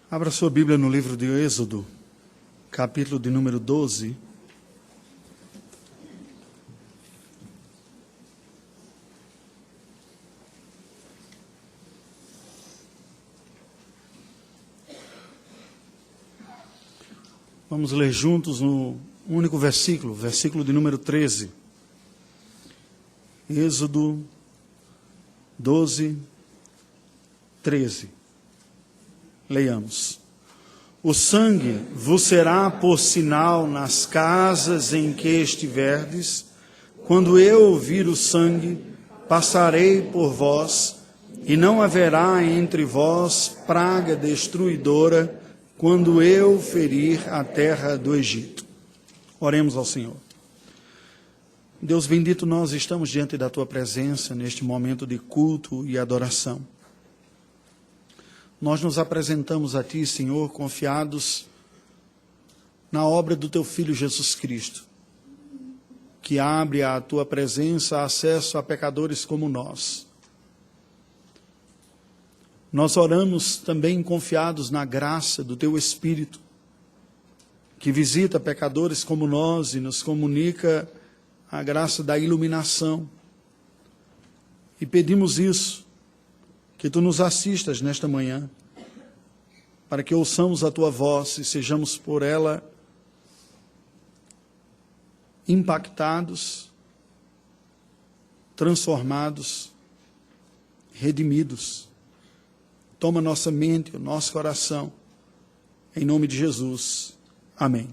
Abra sua Bíblia no livro de Êxodo, capítulo de número 12. Vamos ler juntos um único versículo, versículo de número 13. Êxodo 12, 13. Leiamos. O sangue vos será por sinal nas casas em que estiverdes. Quando eu ouvir o sangue, passarei por vós, e não haverá entre vós praga destruidora, quando eu ferir a terra do Egito. Oremos ao Senhor. Deus bendito, nós estamos diante da Tua presença neste momento de culto e adoração. Nós nos apresentamos a Ti, Senhor, confiados na obra do Teu Filho Jesus Cristo, que abre à Tua presença acesso a pecadores como nós. Nós oramos também confiados na graça do Teu Espírito, que visita pecadores como nós e nos comunica a graça da iluminação. E pedimos isso, que Tu nos assistas nesta manhã, para que ouçamos a Tua voz e sejamos por ela impactados, transformados, redimidos. Toma nossa mente, o nosso coração, em nome de Jesus. Amém.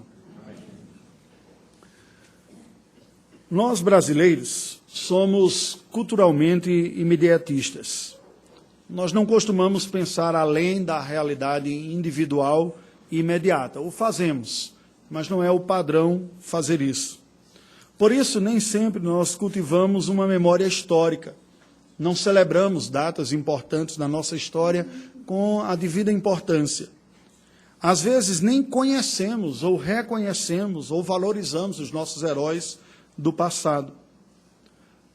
Nós brasileiros somos culturalmente imediatistas. Nós não costumamos pensar além da realidade individual e imediata. O fazemos, mas não é o padrão fazer isso. Por isso, nem sempre nós cultivamos uma memória histórica. Não celebramos datas importantes da nossa história com a devida importância. Às vezes, nem conhecemos, ou reconhecemos, ou valorizamos os nossos heróis do passado.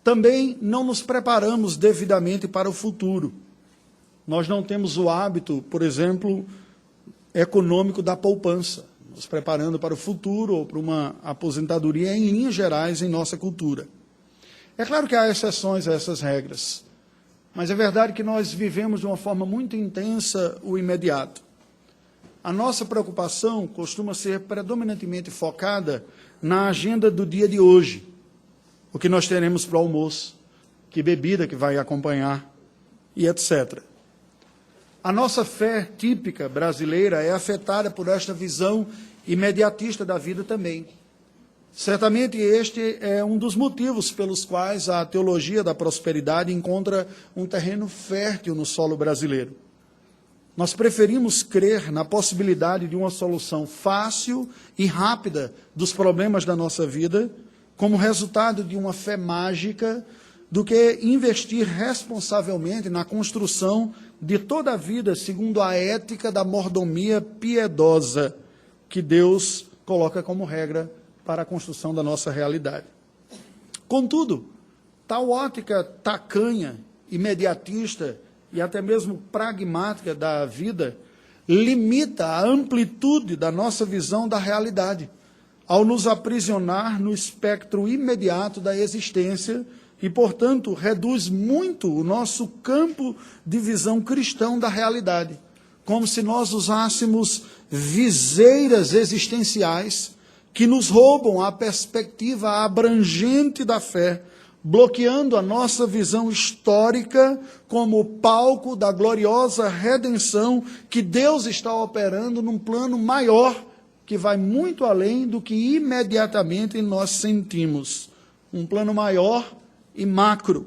Também não nos preparamos devidamente para o futuro. Nós não temos o hábito, por exemplo, econômico da poupança, nos preparando para o futuro ou para uma aposentadoria em linhas gerais em nossa cultura. É claro que há exceções a essas regras, mas é verdade que nós vivemos de uma forma muito intensa o imediato. A nossa preocupação costuma ser predominantemente focada na agenda do dia de hoje, o que nós teremos para o almoço, que bebida que vai acompanhar e etc. A nossa fé típica brasileira é afetada por esta visão imediatista da vida também. Certamente este é um dos motivos pelos quais a teologia da prosperidade encontra um terreno fértil no solo brasileiro. Nós preferimos crer na possibilidade de uma solução fácil e rápida dos problemas da nossa vida, como resultado de uma fé mágica, do que investir responsavelmente na construção de toda a vida segundo a ética da mordomia piedosa que Deus coloca como regra para a construção da nossa realidade. Contudo, tal ótica tacanha, imediatista e até mesmo pragmática da vida limita a amplitude da nossa visão da realidade, ao nos aprisionar no espectro imediato da existência e, portanto, reduz muito o nosso campo de visão cristão da realidade, como se nós usássemos viseiras existenciais que nos roubam a perspectiva abrangente da fé, bloqueando a nossa visão histórica como palco da gloriosa redenção que Deus está operando num plano maior, que vai muito além do que imediatamente nós sentimos. Um plano maior e macro.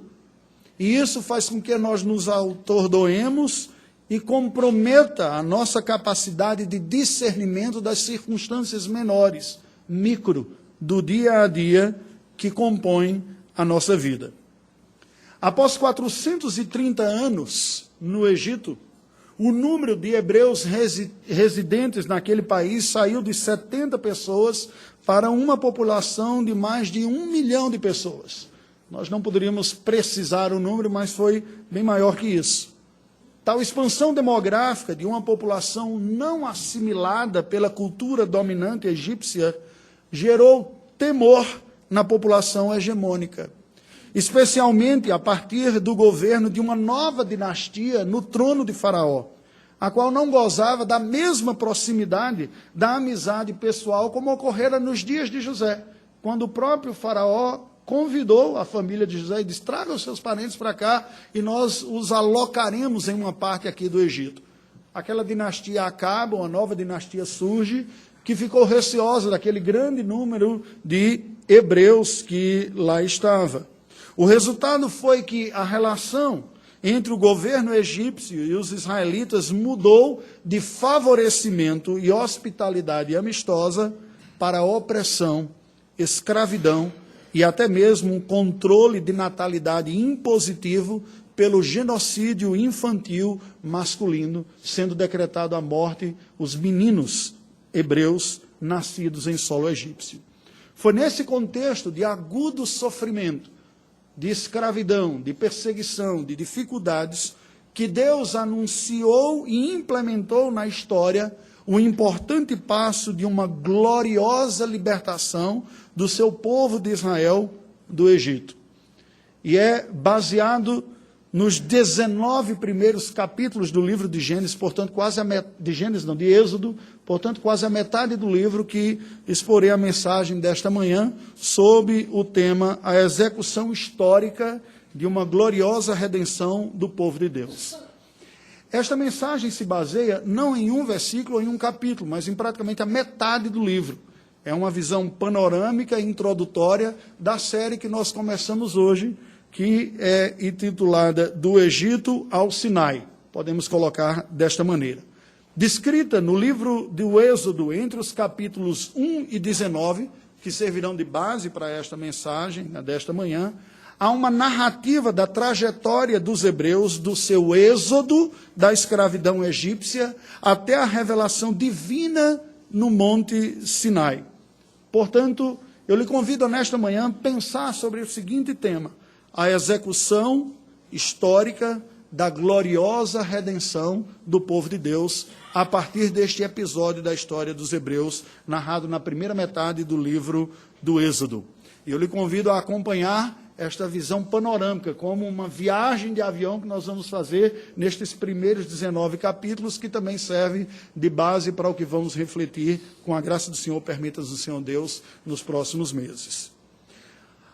E isso faz com que nós nos atordoemos e comprometa a nossa capacidade de discernimento das circunstâncias menores, micro, do dia a dia que compõem a nossa vida. Após 430 anos no Egito, o número de hebreus residentes naquele país saiu de 70 pessoas para uma população de mais de 1 milhão de pessoas. Nós não poderíamos precisar o número, mas foi bem maior que isso. Tal expansão demográfica de uma população não assimilada pela cultura dominante egípcia gerou temor na população hegemônica, especialmente a partir do governo de uma nova dinastia no trono de Faraó, a qual não gozava da mesma proximidade da amizade pessoal como ocorrera nos dias de José, quando o próprio Faraó convidou a família de José e disse: traga os seus parentes para cá e nós os alocaremos em uma parte aqui do Egito. Aquela dinastia acaba, uma nova dinastia surge, que ficou receosa daquele grande número de hebreus que lá estava. O resultado foi que a relação entre o governo egípcio e os israelitas mudou de favorecimento e hospitalidade amistosa para opressão, escravidão e até mesmo um controle de natalidade impositivo pelo genocídio infantil masculino, sendo decretado a morte os meninos hebreus nascidos em solo egípcio. Foi nesse contexto de agudo sofrimento, de escravidão, de perseguição, de dificuldades, que Deus anunciou e implementou na história o importante passo de uma gloriosa libertação do seu povo de Israel do Egito. E é baseado nos 19 primeiros capítulos do livro de Gênesis, portanto, de Êxodo, portanto, quase a metade do livro, que exporei a mensagem desta manhã sob o tema a execução histórica de uma gloriosa redenção do povo de Deus. Esta mensagem se baseia não em um versículo ou em um capítulo, mas em praticamente a metade do livro. É uma visão panorâmica e introdutória da série que nós começamos hoje, que é intitulada Do Egito ao Sinai. Podemos colocar desta maneira. Descrita no livro do Êxodo, entre os capítulos 1 e 19, que servirão de base para esta mensagem desta manhã, há uma narrativa da trajetória dos hebreus, do seu êxodo da escravidão egípcia até a revelação divina no Monte Sinai. Portanto, eu lhe convido nesta manhã a pensar sobre o seguinte tema: a execução histórica da gloriosa redenção do povo de Deus a partir deste episódio da história dos hebreus, narrado na primeira metade do livro do Êxodo. E eu lhe convido a acompanhar esta visão panorâmica, como uma viagem de avião que nós vamos fazer nestes primeiros 19 capítulos, que também serve de base para o que vamos refletir, com a graça do Senhor, permita-nos o Senhor Deus, nos próximos meses.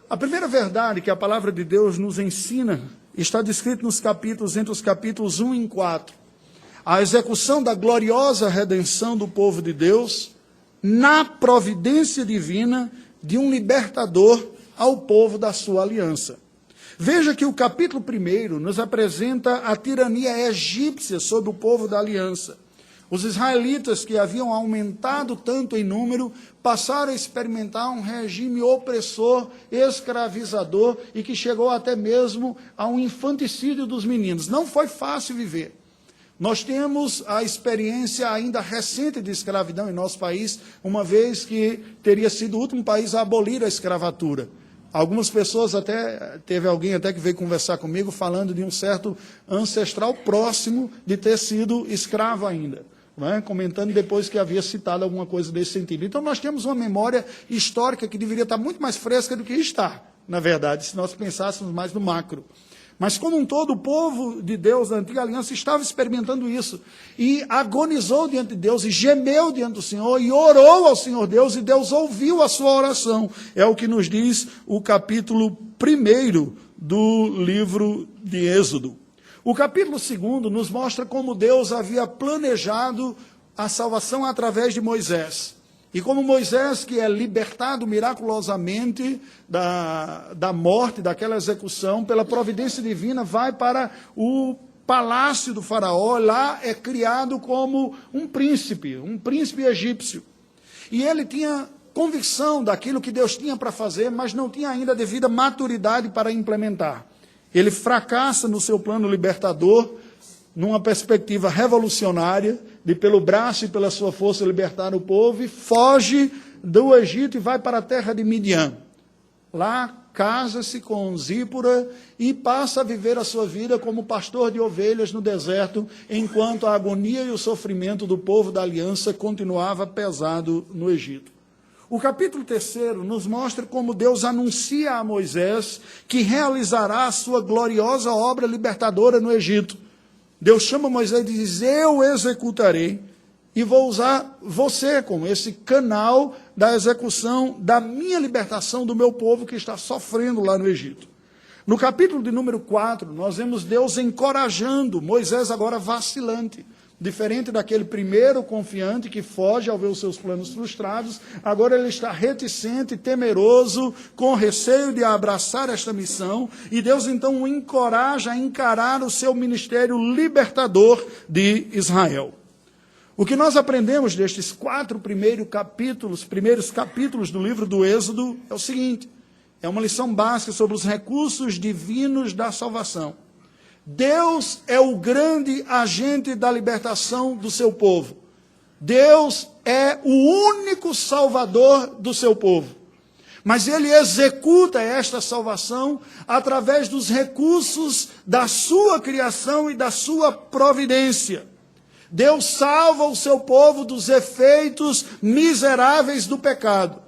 A primeira verdade que a palavra de Deus nos ensina está descrita nos capítulos, entre os capítulos 1 e 4. A execução da gloriosa redenção do povo de Deus na providência divina de um libertador ao povo da sua aliança. Veja que o capítulo 1 nos apresenta a tirania egípcia sobre o povo da aliança. Os israelitas, que haviam aumentado tanto em número, passaram a experimentar um regime opressor, escravizador, e que chegou até mesmo a um infanticídio dos meninos. Não foi fácil viver. Nós temos a experiência ainda recente de escravidão em nosso país, uma vez que teria sido o último país a abolir a escravatura. Algumas pessoas teve alguém até que veio conversar comigo falando de um certo ancestral próximo de ter sido escravo ainda, não é? Comentando depois que havia citado alguma coisa desse sentido. Então nós temos uma memória histórica que deveria estar muito mais fresca do que está, na verdade, se nós pensássemos mais no macro. Mas, como um todo, o povo de Deus da antiga aliança estava experimentando isso. E agonizou diante de Deus, e gemeu diante do Senhor, e orou ao Senhor Deus, e Deus ouviu a sua oração. É o que nos diz o capítulo 1 do livro de Êxodo. O capítulo 2 nos mostra como Deus havia planejado a salvação através de Moisés. E como Moisés, que é libertado miraculosamente da morte, daquela execução, pela providência divina, vai para o palácio do faraó, lá é criado como um príncipe egípcio. E ele tinha convicção daquilo que Deus tinha para fazer, mas não tinha ainda a devida maturidade para implementar. Ele fracassa no seu plano libertador, numa perspectiva revolucionária, de pelo braço e pela sua força libertar o povo, e foge do Egito e vai para a terra de Midian. Lá casa-se com Zípora e passa a viver a sua vida como pastor de ovelhas no deserto, enquanto a agonia e o sofrimento do povo da aliança continuava pesado no Egito. O capítulo 3 nos mostra como Deus anuncia a Moisés que realizará a sua gloriosa obra libertadora no Egito. Deus chama Moisés e diz: eu executarei e vou usar você como esse canal da execução da minha libertação do meu povo que está sofrendo lá no Egito. No capítulo de número 4, nós vemos Deus encorajando Moisés agora vacilante. Diferente daquele primeiro confiante que foge ao ver os seus planos frustrados, agora ele está reticente, temeroso, com receio de abraçar esta missão, e Deus então o encoraja a encarar o seu ministério libertador de Israel. O que nós aprendemos destes 4 primeiros capítulos do livro do Êxodo é o seguinte: é uma lição básica sobre os recursos divinos da salvação. Deus é o grande agente da libertação do seu povo. Deus é o único salvador do seu povo. Mas ele executa esta salvação através dos recursos da sua criação e da sua providência. Deus salva o seu povo dos efeitos miseráveis do pecado.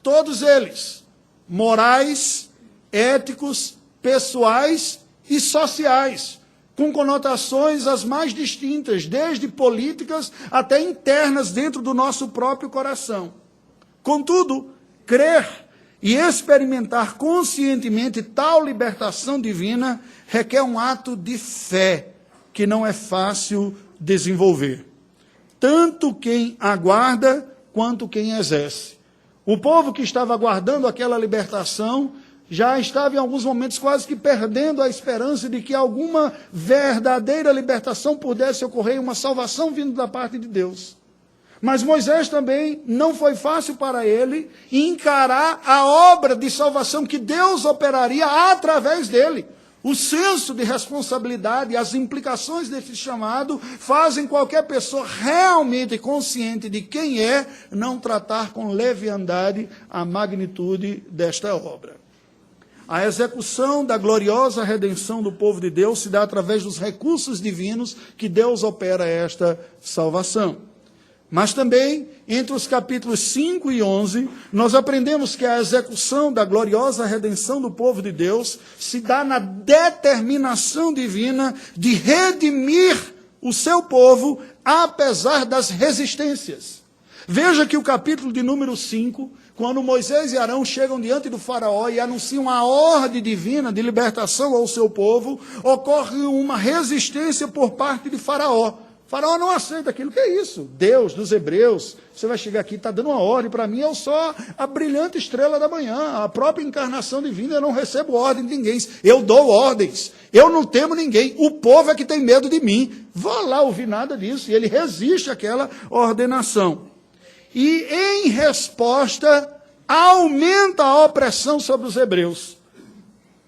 Todos eles, morais, éticos, pessoais e sociais, com conotações as mais distintas, desde políticas até internas dentro do nosso próprio coração. Contudo, crer e experimentar conscientemente tal libertação divina requer um ato de fé que não é fácil desenvolver. Tanto quem aguarda quanto quem exerce. O povo que estava aguardando aquela libertação já estava em alguns momentos quase que perdendo a esperança de que alguma verdadeira libertação pudesse ocorrer, uma salvação vindo da parte de Deus. Mas Moisés também não foi fácil para ele encarar a obra de salvação que Deus operaria através dele. O senso de responsabilidade e as implicações desse chamado fazem qualquer pessoa realmente consciente de quem é não tratar com leviandade a magnitude desta obra. A execução da gloriosa redenção do povo de Deus se dá através dos recursos divinos que Deus opera esta salvação. Mas também, entre os capítulos 5 e 11, nós aprendemos que a execução da gloriosa redenção do povo de Deus se dá na determinação divina de redimir o seu povo, apesar das resistências. Veja que o capítulo de número 5, quando Moisés e Arão chegam diante do faraó e anunciam a ordem divina de libertação ao seu povo, ocorre uma resistência por parte de faraó. Faraó não aceita aquilo. Que é isso? Deus dos hebreus, você vai chegar aqui, está dando uma ordem para mim, eu sou a brilhante estrela da manhã, a própria encarnação divina, eu não recebo ordem de ninguém, eu dou ordens, eu não temo ninguém, o povo é que tem medo de mim. Vou lá ouvir nada disso, e ele resiste àquela ordenação. E em resposta, aumenta a opressão sobre os hebreus.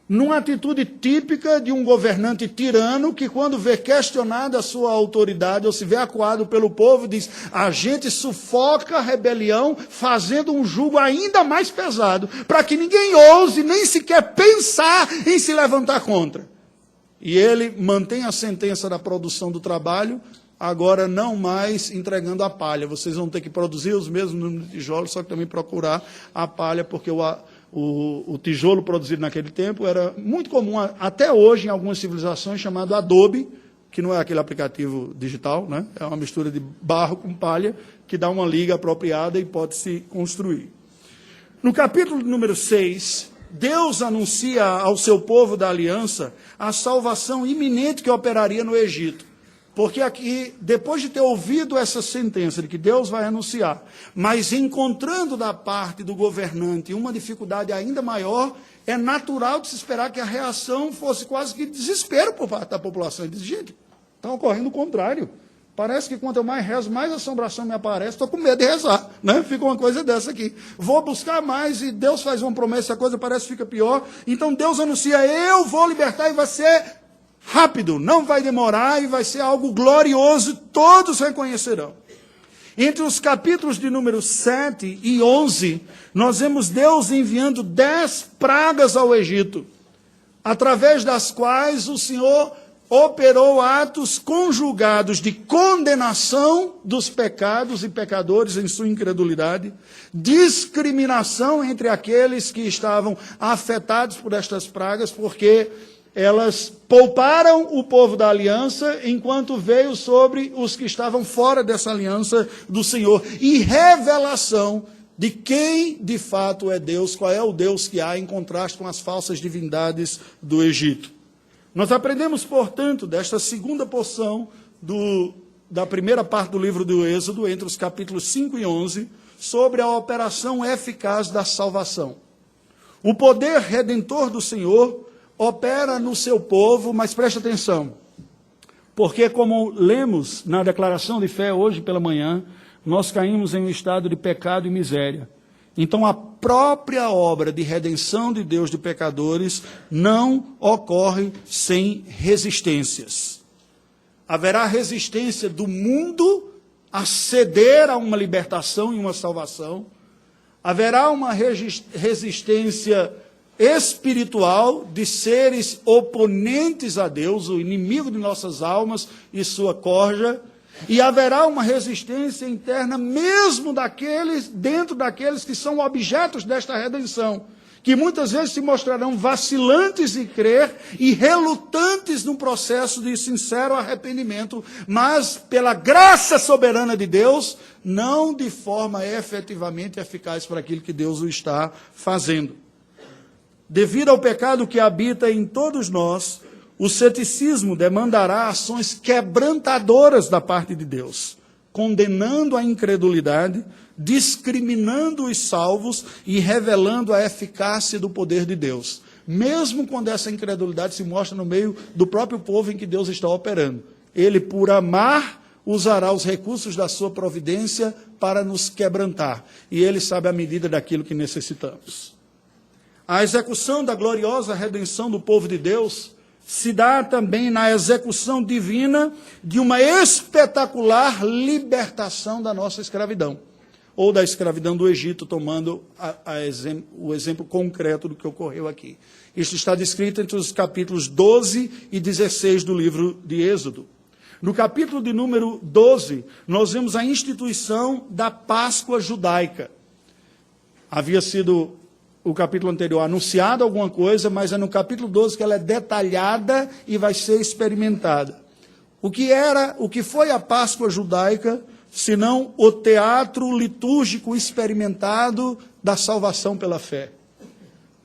Numa atitude típica de um governante tirano que, quando vê questionada a sua autoridade ou se vê acuado pelo povo, diz: a gente sufoca a rebelião fazendo um jugo ainda mais pesado, para que ninguém ouse nem sequer pensar em se levantar contra. E ele mantém a sentença da produção do trabalho, agora não mais entregando a palha. Vocês vão ter que produzir os mesmos números de tijolos, só que também procurar a palha, porque o tijolo produzido naquele tempo era muito comum, até hoje, em algumas civilizações, chamado adobe, que não é aquele aplicativo digital, né? É uma mistura de barro com palha, que dá uma liga apropriada e pode se construir. No capítulo número 6, Deus anuncia ao seu povo da aliança a salvação iminente que operaria no Egito. Porque aqui, depois de ter ouvido essa sentença de que Deus vai anunciar, mas encontrando da parte do governante uma dificuldade ainda maior, é natural de se esperar que a reação fosse quase que desespero por parte da população. Ele diz: gente, está ocorrendo o contrário. Parece que quanto eu mais rezo, mais assombração me aparece, estou com medo de rezar, né? Fica uma coisa dessa aqui. Vou buscar mais e Deus faz uma promessa, a coisa parece que fica pior. Então Deus anuncia: eu vou libertar e vai ser rápido, não vai demorar e vai ser algo glorioso, todos reconhecerão. Entre os capítulos de número 7 e 11, nós vemos Deus enviando 10 pragas ao Egito, através das quais o Senhor operou atos conjugados de condenação dos pecados e pecadores em sua incredulidade, discriminação entre aqueles que estavam afetados por estas pragas, porque elas pouparam o povo da aliança, enquanto veio sobre os que estavam fora dessa aliança do Senhor. E revelação de quem de fato é Deus, qual é o Deus que há, em contraste com as falsas divindades do Egito. Nós aprendemos, portanto, desta segunda porção da primeira parte do livro do Êxodo, entre os capítulos 5 e 11, sobre a operação eficaz da salvação. O poder redentor do Senhor opera no seu povo, mas preste atenção, porque como lemos na declaração de fé hoje pela manhã, nós caímos em um estado de pecado e miséria. Então a própria obra de redenção de Deus de pecadores não ocorre sem resistências. Haverá resistência do mundo a ceder a uma libertação e uma salvação. Haverá uma resistência espiritual de seres oponentes a Deus, o inimigo de nossas almas e sua corja, e haverá uma resistência interna mesmo dentro daqueles que são objetos desta redenção, que muitas vezes se mostrarão vacilantes em crer e relutantes no processo de sincero arrependimento, mas pela graça soberana de Deus, não de forma efetivamente eficaz para aquilo que Deus o está fazendo. Devido ao pecado que habita em todos nós, o ceticismo demandará ações quebrantadoras da parte de Deus, condenando a incredulidade, discriminando os salvos e revelando a eficácia do poder de Deus, mesmo quando essa incredulidade se mostra no meio do próprio povo em que Deus está operando. Ele, por amar, usará os recursos da sua providência para nos quebrantar, e Ele sabe a medida daquilo que necessitamos. A execução da gloriosa redenção do povo de Deus se dá também na execução divina de uma espetacular libertação da nossa escravidão, ou da escravidão do Egito, tomando o exemplo concreto do que ocorreu aqui. Isso está descrito entre os capítulos 12 e 16 do livro de Êxodo. No capítulo de número 12, nós vemos a instituição da Páscoa judaica. Havia sido o capítulo anterior anunciado alguma coisa, mas é no capítulo 12 que ela é detalhada e vai ser experimentada. O que foi a Páscoa judaica, senão o teatro litúrgico experimentado da salvação pela fé?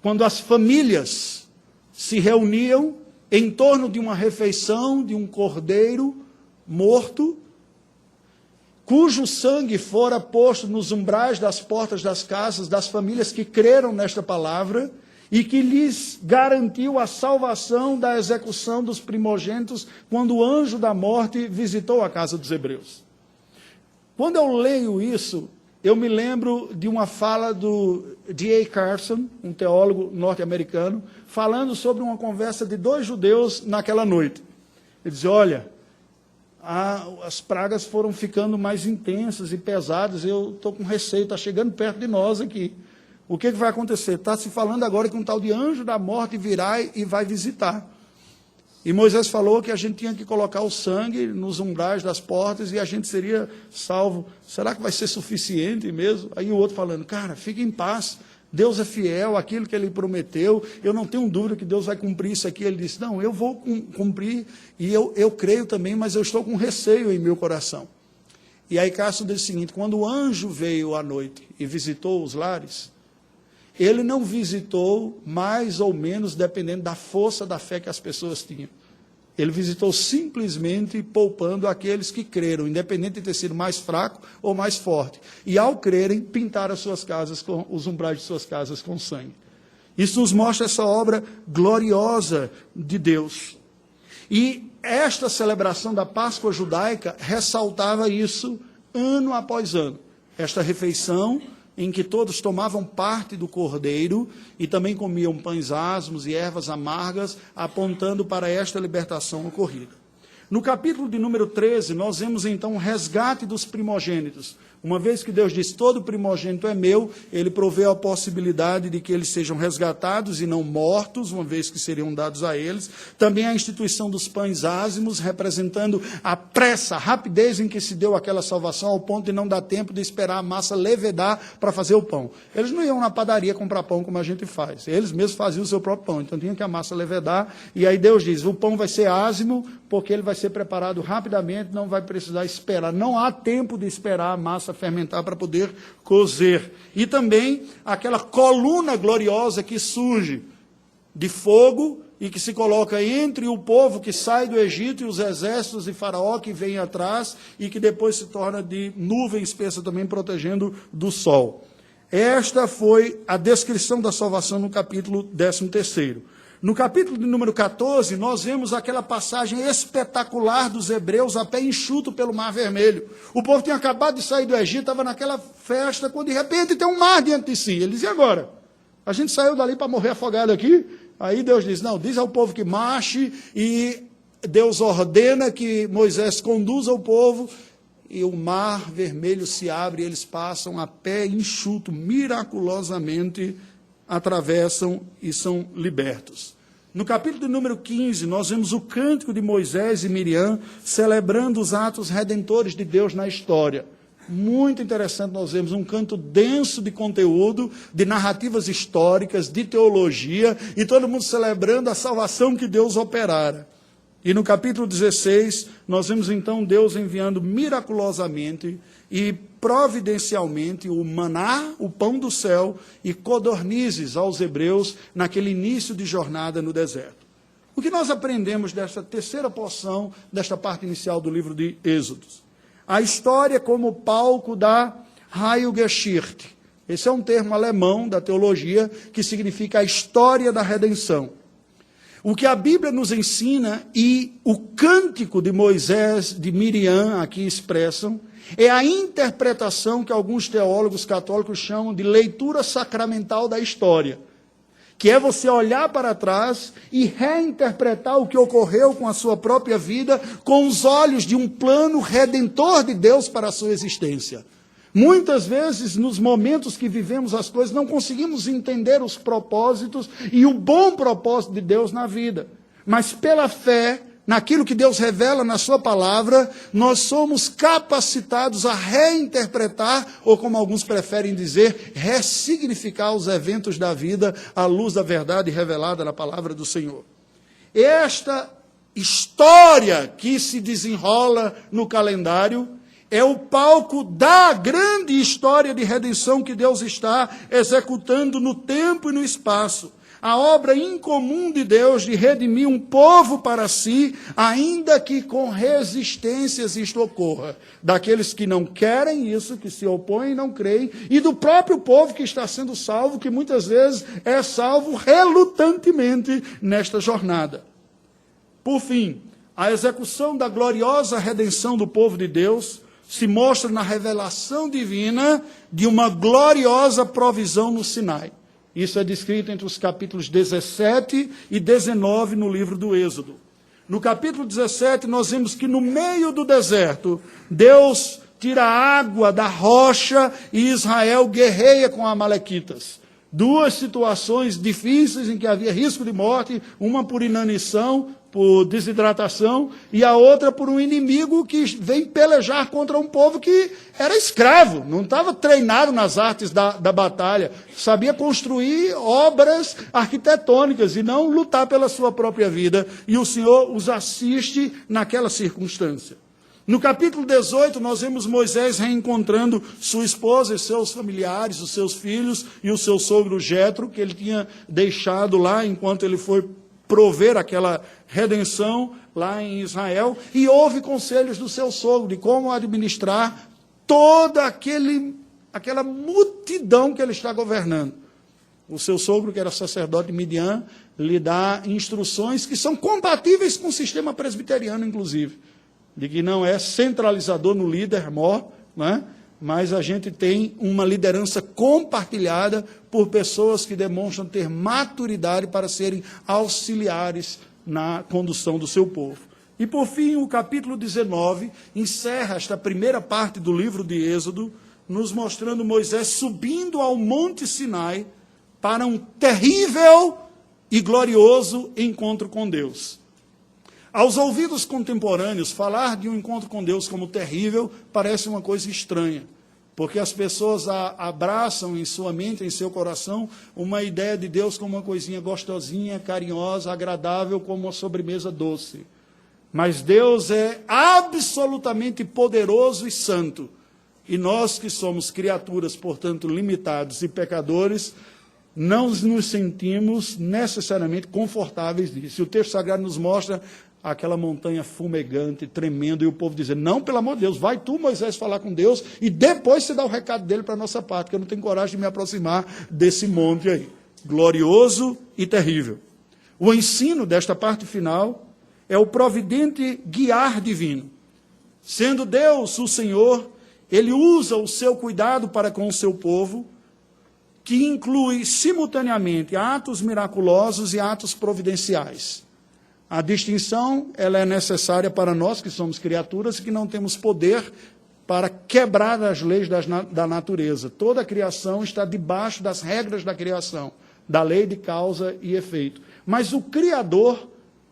Quando as famílias se reuniam em torno de uma refeição de um cordeiro morto, cujo sangue fora posto nos umbrais das portas das casas das famílias que creram nesta palavra e que lhes garantiu a salvação da execução dos primogênitos quando o anjo da morte visitou a casa dos hebreus. Quando eu leio isso, eu me lembro de uma fala do D.A. Carson, um teólogo norte-americano, falando sobre uma conversa de 2 judeus naquela noite. Ele diz: olha, as pragas foram ficando mais intensas e pesadas, eu estou com receio, está chegando perto de nós aqui. O que vai acontecer? Está se falando agora que um tal de anjo da morte virá e vai visitar. E Moisés falou que a gente tinha que colocar o sangue nos umbrais das portas e a gente seria salvo. Será que vai ser suficiente mesmo? Aí o outro falando: cara, fique em paz, Deus é fiel, aquilo que Ele prometeu, eu não tenho dúvida que Deus vai cumprir isso aqui. Ele disse: não, eu vou cumprir, e eu creio também, mas eu estou com receio em meu coração. E aí Cássio diz o seguinte: quando o anjo veio à noite e visitou os lares, ele não visitou mais ou menos dependendo da força da fé que as pessoas tinham. Ele visitou simplesmente poupando aqueles que creram, independente de ter sido mais fraco ou mais forte. E ao crerem, pintaram as suas casas, os umbrais de suas casas com sangue. Isso nos mostra essa obra gloriosa de Deus. E esta celebração da Páscoa judaica ressaltava isso ano após ano. Esta refeição em que todos tomavam parte do cordeiro e também comiam pães asmos e ervas amargas, apontando para esta libertação ocorrida. No capítulo de número 13, nós vemos então o resgate dos primogênitos. Uma vez que Deus diz, todo primogênito é meu, ele provê a possibilidade de que eles sejam resgatados e não mortos, uma vez que seriam dados a eles. Também a instituição dos pães ázimos, representando a pressa, a rapidez em que se deu aquela salvação, ao ponto de não dar tempo de esperar a massa levedar para fazer o pão. Eles não iam na padaria comprar pão como a gente faz, eles mesmos faziam o seu próprio pão, então tinha que a massa levedar, e aí Deus diz, o pão vai ser ázimo, porque ele vai ser preparado rapidamente, não vai precisar esperar, não há tempo de esperar a massa fermentar para poder cozer. E também aquela coluna gloriosa que surge de fogo e que se coloca entre o povo que sai do Egito e os exércitos de Faraó que vem atrás e que depois se torna de nuvem espessa também protegendo do sol. Esta foi a descrição da salvação no capítulo 13º. No capítulo de número 14, nós vemos aquela passagem espetacular dos hebreus a pé enxuto pelo Mar Vermelho. O povo tinha acabado de sair do Egito, estava naquela festa, quando de repente tem um mar diante de si. Ele dizia, agora? A gente saiu dali para morrer afogado aqui? Aí Deus diz, não, diz ao povo que marche, e Deus ordena que Moisés conduza o povo, e o Mar Vermelho se abre, e eles passam a pé enxuto, miraculosamente, atravessam e são libertos. No capítulo de número 15, nós vemos o cântico de Moisés e Miriam celebrando os atos redentores de Deus na história. Muito interessante, nós vemos um canto denso de conteúdo, de narrativas históricas, de teologia, e todo mundo celebrando a salvação que Deus operara. E no capítulo 16, nós vemos então Deus enviando miraculosamente e providencialmente o maná, o pão do céu, e codornizes aos hebreus naquele início de jornada no deserto. O que nós aprendemos desta terceira porção, desta parte inicial do livro de Êxodos? A história como palco da Heilgeschichte. Esse é um termo alemão da teologia que significa a história da redenção. O que a Bíblia nos ensina e o cântico de Moisés, de Miriam, aqui expressam, é a interpretação que alguns teólogos católicos chamam de leitura sacramental da história, que é você olhar para trás e reinterpretar o que ocorreu com a sua própria vida com os olhos de um plano redentor de Deus para a sua existência. Muitas vezes, nos momentos que vivemos as coisas, não conseguimos entender os propósitos e o bom propósito de Deus na vida. Mas pela fé, naquilo que Deus revela na sua palavra, nós somos capacitados a reinterpretar, ou como alguns preferem dizer, ressignificar os eventos da vida à luz da verdade revelada na palavra do Senhor. Esta história que se desenrola no calendário é o palco da grande história de redenção que Deus está executando no tempo e no espaço. A obra incomum de Deus de redimir um povo para si, ainda que com resistências isto ocorra. Daqueles que não querem isso, que se opõem e não creem, e do próprio povo que está sendo salvo, que muitas vezes é salvo relutantemente nesta jornada. Por fim, a execução da gloriosa redenção do povo de Deus se mostra na revelação divina de uma gloriosa provisão no Sinai. Isso é descrito entre os capítulos 17 e 19 no livro do Êxodo. No capítulo 17, nós vemos que no meio do deserto, Deus tira água da rocha e Israel guerreia com amalequitas. Duas situações difíceis em que havia risco de morte, uma por inanição, por desidratação, e a outra por um inimigo que vem pelejar contra um povo que era escravo, não estava treinado nas artes da batalha, sabia construir obras arquitetônicas e não lutar pela sua própria vida, e o Senhor os assiste naquela circunstância. No capítulo 18, nós vemos Moisés reencontrando sua esposa e seus familiares, os seus filhos e o seu sogro Jetro, que ele tinha deixado lá enquanto ele foi prover aquela redenção lá em Israel, e ouve conselhos do seu sogro de como administrar toda aquela multidão que ele está governando. O seu sogro, que era sacerdote de Midian, lhe dá instruções que são compatíveis com o sistema presbiteriano, inclusive, de que não é centralizador no líder mor, né? Mas a gente tem uma liderança compartilhada por pessoas que demonstram ter maturidade para serem auxiliares na condução do seu povo. E, por fim, o capítulo 19 encerra esta primeira parte do livro de Êxodo, nos mostrando Moisés subindo ao Monte Sinai para um terrível e glorioso encontro com Deus. Aos ouvidos contemporâneos, falar de um encontro com Deus como terrível parece uma coisa estranha, porque as pessoas abraçam em sua mente, em seu coração, uma ideia de Deus como uma coisinha gostosinha, carinhosa, agradável, como uma sobremesa doce. Mas Deus é absolutamente poderoso e santo. E nós que somos criaturas, portanto, limitados e pecadores, não nos sentimos necessariamente confortáveis disso. E o texto sagrado nos mostra aquela montanha fumegante, tremendo, e o povo dizendo, não, pelo amor de Deus, vai tu, Moisés, falar com Deus, e depois você dá o recado dele para a nossa parte, porque eu não tenho coragem de me aproximar desse monte aí. Glorioso e terrível. O ensino desta parte final é o providente guiar divino. Sendo Deus o Senhor, ele usa o seu cuidado para com o seu povo, que inclui simultaneamente atos miraculosos e atos providenciais. A distinção ela é necessária para nós que somos criaturas e que não temos poder para quebrar as leis da natureza. Toda a criação está debaixo das regras da criação, da lei de causa e efeito. Mas o Criador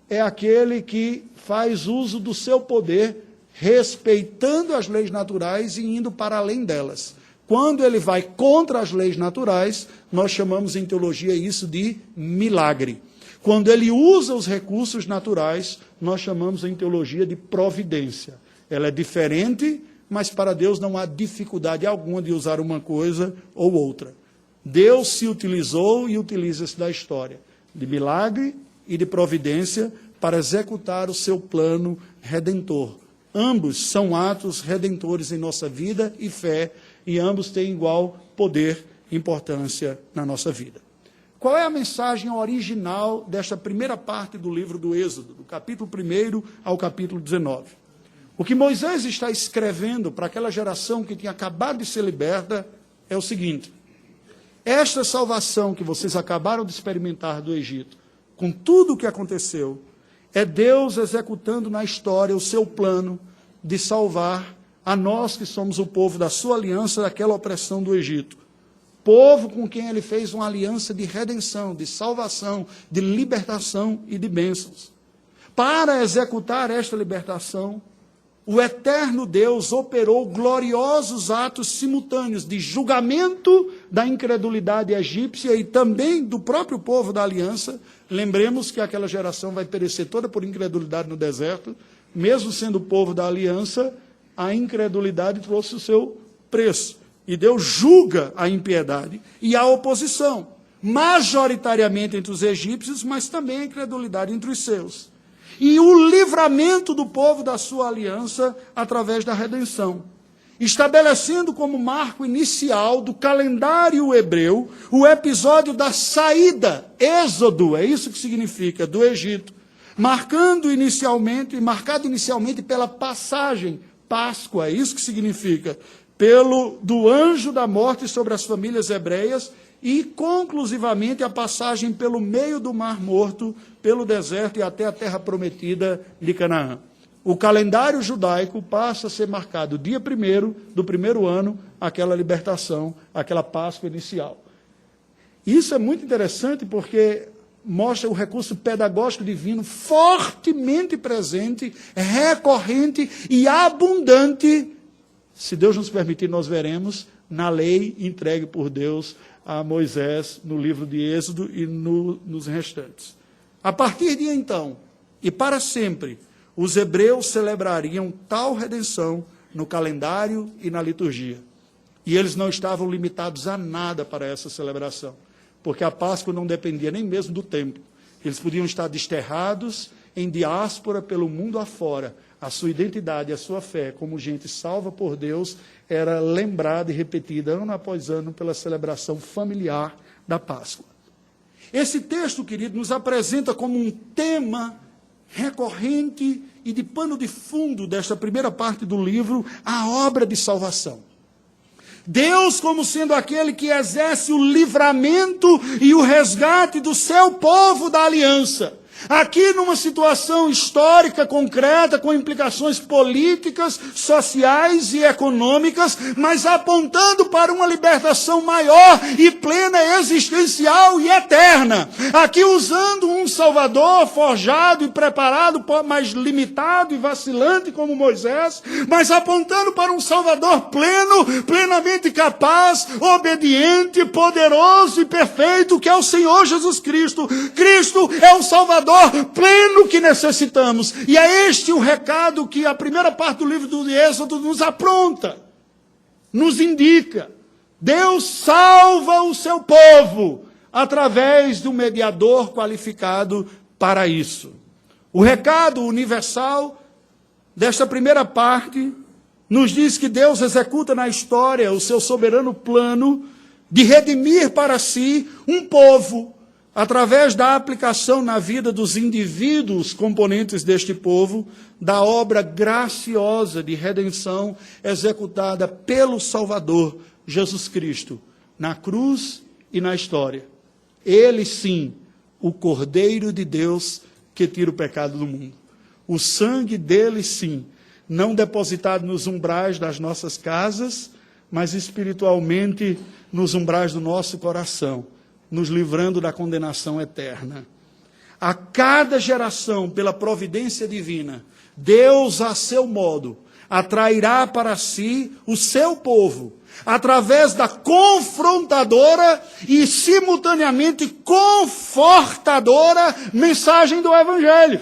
é aquele que faz uso do seu poder, respeitando as leis naturais e indo para além delas. Quando ele vai contra as leis naturais, nós chamamos em teologia isso de milagre. Quando ele usa os recursos naturais, nós chamamos em teologia de providência. Ela é diferente, mas para Deus não há dificuldade alguma de usar uma coisa ou outra. Deus se utilizou e utiliza-se da história de milagre e de providência para executar o seu plano redentor. Ambos são atos redentores em nossa vida e fé, e ambos têm igual poder e importância na nossa vida. Qual é a mensagem original desta primeira parte do livro do Êxodo, do capítulo 1 ao capítulo 19? O que Moisés está escrevendo para aquela geração que tinha acabado de ser liberta é o seguinte: esta salvação que vocês acabaram de experimentar do Egito, com tudo o que aconteceu, é Deus executando na história o seu plano de salvar a nós que somos o povo da sua aliança daquela opressão do Egito. Povo com quem ele fez uma aliança de redenção, de salvação, de libertação e de bênçãos. Para executar esta libertação, o eterno Deus operou gloriosos atos simultâneos de julgamento da incredulidade egípcia e também do próprio povo da aliança. Lembremos que aquela geração vai perecer toda por incredulidade no deserto. Mesmo sendo o povo da aliança, a incredulidade trouxe o seu preço. E Deus julga a impiedade e a oposição, majoritariamente entre os egípcios, mas também a incredulidade entre os seus. E o livramento do povo da sua aliança através da redenção, estabelecendo como marco inicial do calendário hebreu o episódio da saída, êxodo, é isso que significa, do Egito, marcado inicialmente pela passagem, Páscoa, é isso que significa, do anjo da morte sobre as famílias hebreias e, conclusivamente, a passagem pelo meio do Mar Morto, pelo deserto e até a terra prometida de Canaã. O calendário judaico passa a ser marcado dia 1º do primeiro ano, aquela libertação, aquela Páscoa inicial. Isso é muito interessante porque mostra o recurso pedagógico divino fortemente presente, recorrente e abundante. Se Deus nos permitir, nós veremos na lei entregue por Deus a Moisés no livro de Êxodo e nos restantes. A partir de então, e para sempre, os hebreus celebrariam tal redenção no calendário e na liturgia. E eles não estavam limitados a nada para essa celebração, porque a Páscoa não dependia nem mesmo do templo. Eles podiam estar desterrados em diáspora pelo mundo afora. A sua identidade, a sua fé como gente salva por Deus era lembrada e repetida ano após ano pela celebração familiar da Páscoa. Esse texto, querido, nos apresenta como um tema recorrente e de pano de fundo desta primeira parte do livro, a obra de salvação. Deus como sendo aquele que exerce o livramento e o resgate do seu povo da aliança. Aqui numa situação histórica concreta, com implicações políticas, sociais e econômicas, mas apontando para uma libertação maior e plena, existencial e eterna. Aqui usando um Salvador forjado e preparado, mas limitado e vacilante como Moisés, mas apontando para um Salvador pleno, plenamente capaz, obediente, poderoso e perfeito, que é o Senhor Jesus Cristo. Cristo é o Salvador pleno que necessitamos. E é este o recado que a primeira parte do livro do Êxodo nos apronta, nos indica. Deus salva o seu povo através do mediador qualificado para isso. O recado universal desta primeira parte nos diz que Deus executa na história o seu soberano plano de redimir para si um povo, através da aplicação na vida dos indivíduos componentes deste povo, da obra graciosa de redenção executada pelo Salvador, Jesus Cristo, na cruz e na história. Ele sim, o Cordeiro de Deus que tira o pecado do mundo. O sangue dele sim, não depositado nos umbrais das nossas casas, mas espiritualmente nos umbrais do nosso coração, nos livrando da condenação eterna. A cada geração, pela providência divina, Deus, a seu modo, atrairá para si o seu povo, através da confrontadora e simultaneamente confortadora mensagem do Evangelho.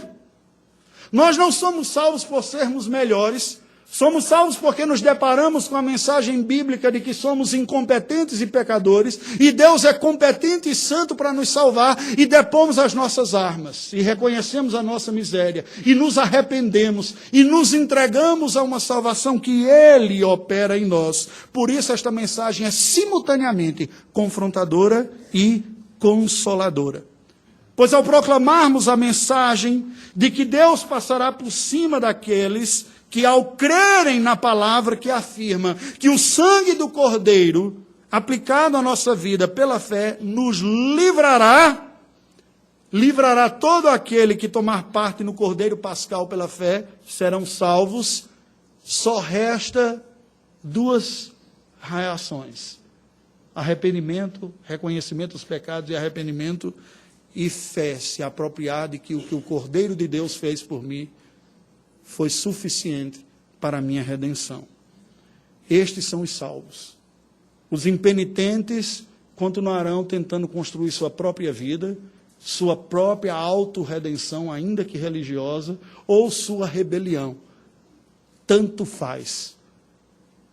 Nós não somos salvos por sermos melhores, somos salvos porque nos deparamos com a mensagem bíblica de que somos incompetentes e pecadores, e Deus é competente e santo para nos salvar, e depomos as nossas armas, e reconhecemos a nossa miséria, e nos arrependemos, e nos entregamos a uma salvação que Ele opera em nós. Por isso esta mensagem é simultaneamente confrontadora e consoladora. Pois ao proclamarmos a mensagem de que Deus passará por cima daqueles que ao crerem na palavra que afirma que o sangue do Cordeiro, aplicado à nossa vida pela fé, nos livrará todo aquele que tomar parte no Cordeiro Pascal pela fé, serão salvos. Só resta duas reações: arrependimento, reconhecimento dos pecados e arrependimento, e fé, se apropriar de que o Cordeiro de Deus fez por mim foi suficiente para a minha redenção. Estes são os salvos. Os impenitentes continuarão tentando construir sua própria vida, sua própria autorredenção, ainda que religiosa, ou sua rebelião. Tanto faz.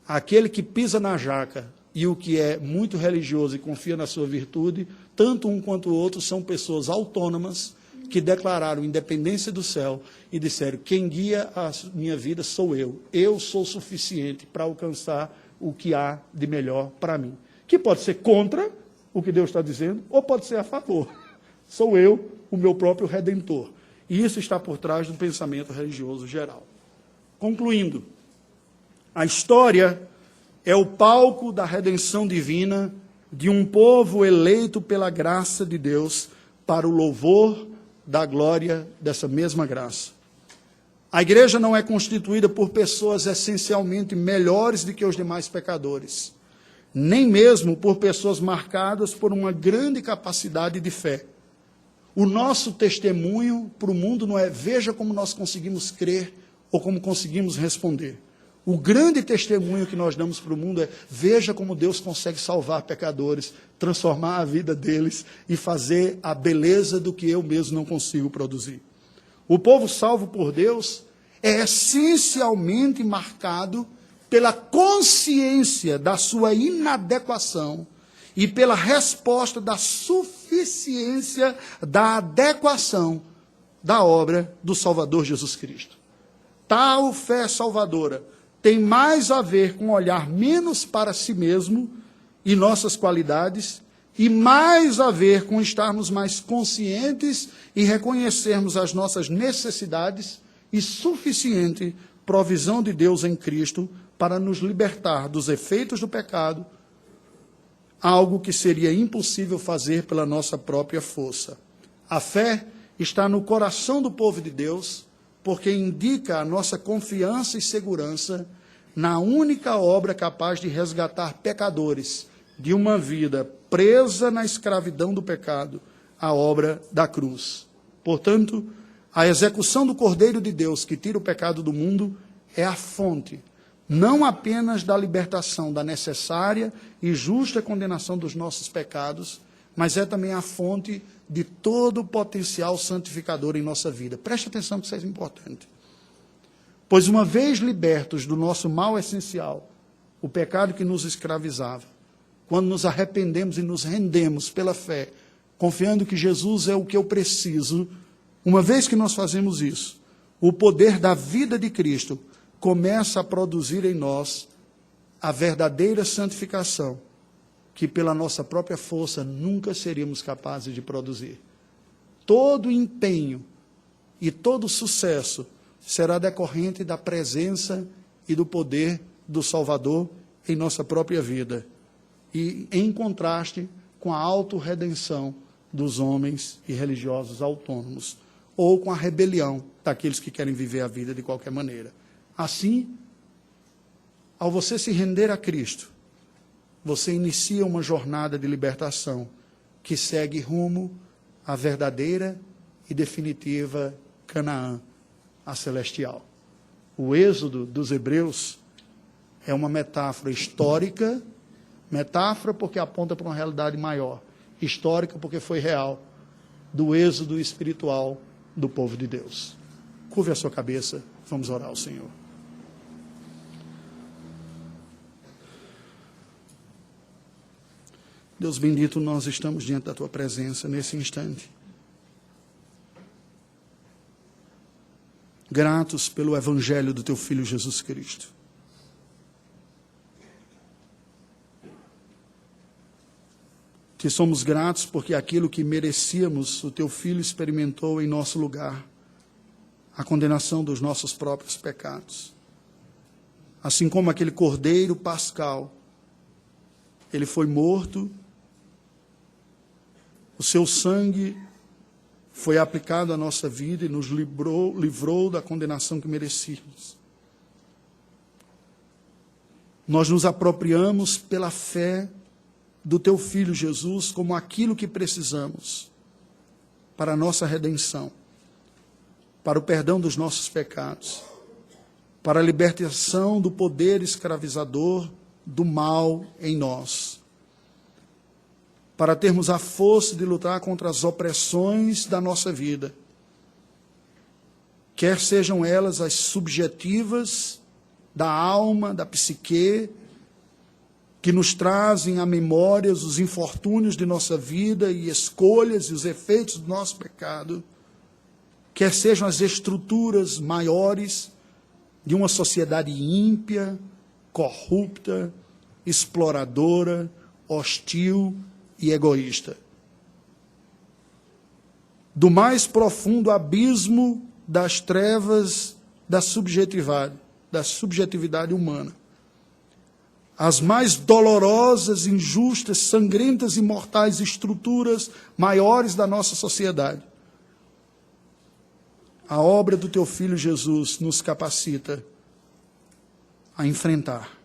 Aquele que pisa na jaca e o que é muito religioso e confia na sua virtude, tanto um quanto o outro são pessoas autônomas, que declararam independência do céu e disseram: quem guia a minha vida sou eu sou suficiente para alcançar o que há de melhor para mim. Que pode ser contra o que Deus está dizendo, ou pode ser a favor. Sou eu, o meu próprio Redentor. E isso está por trás do pensamento religioso geral. Concluindo, a história é o palco da redenção divina de um povo eleito pela graça de Deus para o louvor da glória dessa mesma graça. A igreja não é constituída por pessoas essencialmente melhores do que os demais pecadores, nem mesmo por pessoas marcadas por uma grande capacidade de fé. O nosso testemunho para o mundo não é veja como nós conseguimos crer ou como conseguimos responder. O grande testemunho que nós damos para o mundo é veja como Deus consegue salvar pecadores, transformar a vida deles e fazer a beleza do que eu mesmo não consigo produzir. O povo salvo por Deus é essencialmente marcado pela consciência da sua inadequação e pela resposta da suficiência da adequação da obra do Salvador Jesus Cristo. Tal fé salvadora tem mais a ver com olhar menos para si mesmo e nossas qualidades, e mais a ver com estarmos mais conscientes e reconhecermos as nossas necessidades e suficiente provisão de Deus em Cristo para nos libertar dos efeitos do pecado, algo que seria impossível fazer pela nossa própria força. A fé está no coração do povo de Deus, porque indica a nossa confiança e segurança na única obra capaz de resgatar pecadores de uma vida presa na escravidão do pecado, a obra da cruz. Portanto, a execução do Cordeiro de Deus que tira o pecado do mundo é a fonte, não apenas da libertação da necessária e justa condenação dos nossos pecados, mas é também a fonte de todo o potencial santificador em nossa vida. Preste atenção que isso é importante. Pois uma vez libertos do nosso mal essencial, o pecado que nos escravizava, quando nos arrependemos e nos rendemos pela fé, confiando que Jesus é o que eu preciso, uma vez que nós fazemos isso, o poder da vida de Cristo começa a produzir em nós a verdadeira santificação, que pela nossa própria força nunca seríamos capazes de produzir. Todo empenho e todo sucesso será decorrente da presença e do poder do Salvador em nossa própria vida, e em contraste com a autorredenção dos homens e religiosos autônomos, ou com a rebelião daqueles que querem viver a vida de qualquer maneira. Assim, ao você se render a Cristo, você inicia uma jornada de libertação que segue rumo à verdadeira e definitiva Canaã, a celestial. O êxodo dos hebreus é uma metáfora histórica, metáfora porque aponta para uma realidade maior, histórica porque foi real, do êxodo espiritual do povo de Deus. Curve a sua cabeça, vamos orar ao Senhor. Deus bendito, nós estamos diante da Tua presença nesse instante. Gratos pelo Evangelho do Teu Filho Jesus Cristo. Te somos gratos porque aquilo que merecíamos, o Teu Filho experimentou em nosso lugar, a condenação dos nossos próprios pecados. Assim como aquele cordeiro pascal, ele foi morto, o seu sangue foi aplicado à nossa vida e nos livrou da condenação que merecíamos. Nós nos apropriamos pela fé do Teu Filho Jesus como aquilo que precisamos para a nossa redenção, para o perdão dos nossos pecados, para a libertação do poder escravizador do mal em nós, para termos a força de lutar contra as opressões da nossa vida, quer sejam elas as subjetivas da alma, da psique, que nos trazem à memória os infortúnios de nossa vida e escolhas e os efeitos do nosso pecado, quer sejam as estruturas maiores de uma sociedade ímpia, corrupta, exploradora, hostil e egoísta. Do mais profundo abismo das trevas da subjetividade humana, as mais dolorosas, injustas, sangrentas e mortais estruturas maiores da nossa sociedade, a obra do Teu Filho Jesus nos capacita a enfrentar,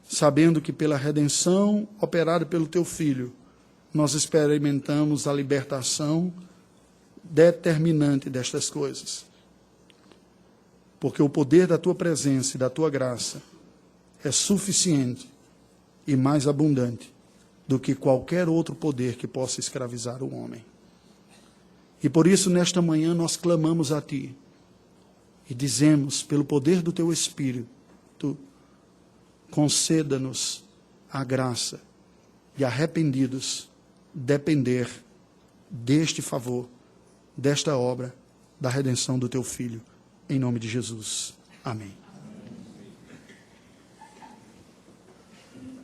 sabendo que pela redenção operada pelo Teu Filho, nós experimentamos a libertação determinante destas coisas. Porque o poder da Tua presença e da Tua graça é suficiente e mais abundante do que qualquer outro poder que possa escravizar o homem. E por isso, nesta manhã, nós clamamos a Ti e dizemos, pelo poder do Teu Espírito, conceda-nos a graça de, arrependidos, depender deste favor, desta obra, da redenção do Teu Filho, em nome de Jesus. Amém.